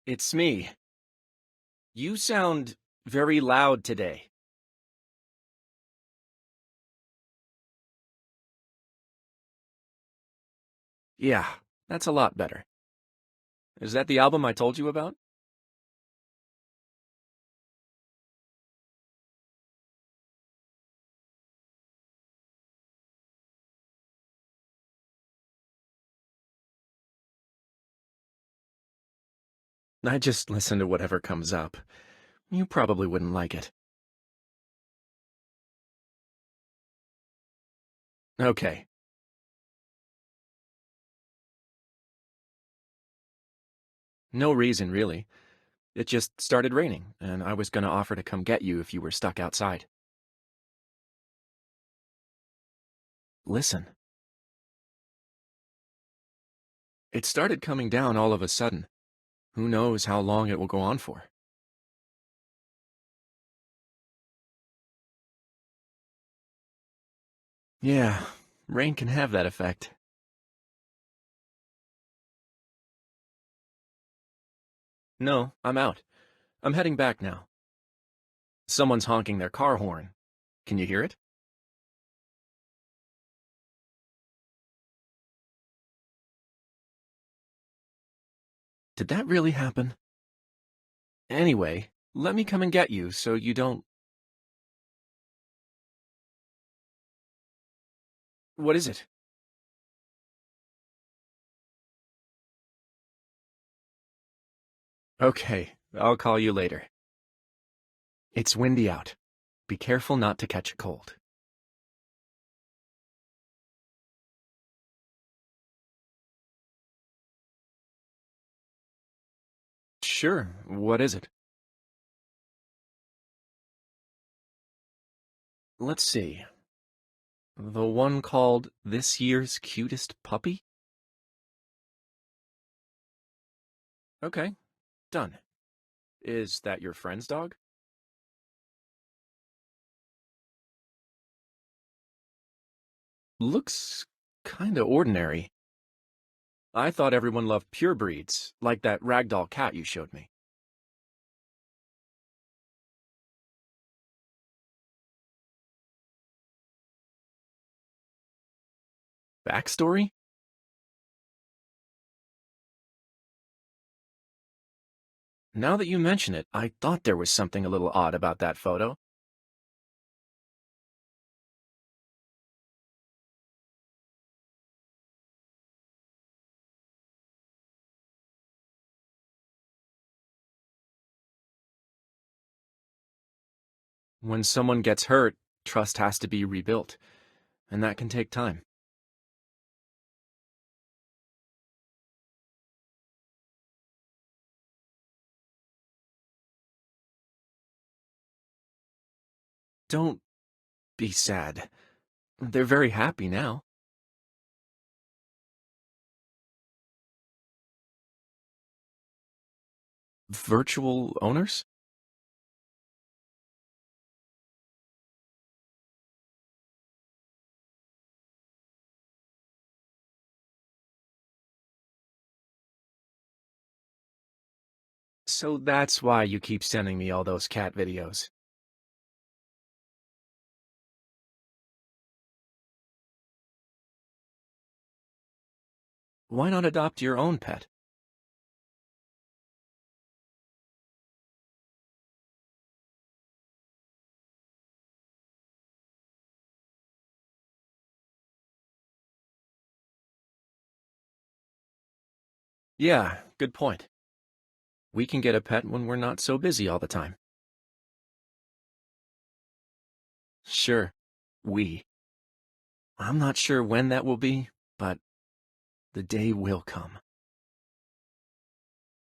It's me. You sound very loud today. Yeah, that's a lot better. Is that the album I told you about? I just listen to whatever comes up. You probably wouldn't like it. Okay. No reason, really. It just started raining, and I was gonna offer to come get you if you were stuck outside. Listen. It started coming down all of a sudden. Who knows how long it will go on for? Yeah, rain can have that effect. No, I'm out. I'm heading back now. Someone's honking their car horn. Can you hear it? Did that really happen? Anyway, let me come and get you so you don't. What is it? Okay, I'll call you later. It's windy out. Be careful not to catch a cold. Sure, what is it? Let's see. The one called This Year's Cutest Puppy? Okay, done. Is that your friend's dog? Looks kinda ordinary. I thought everyone loved pure breeds, like that ragdoll cat you showed me. Backstory? Now that you mention it, I thought there was something a little odd about that photo. When someone gets hurt, trust has to be rebuilt, and that can take time. Don't be sad. They're very happy now. Virtual owners? So that's why you keep sending me all those cat videos. Why not adopt your own pet? Yeah, good point. We can get a pet when we're not so busy all the time. Sure, we. I'm not sure when that will be, but the day will come.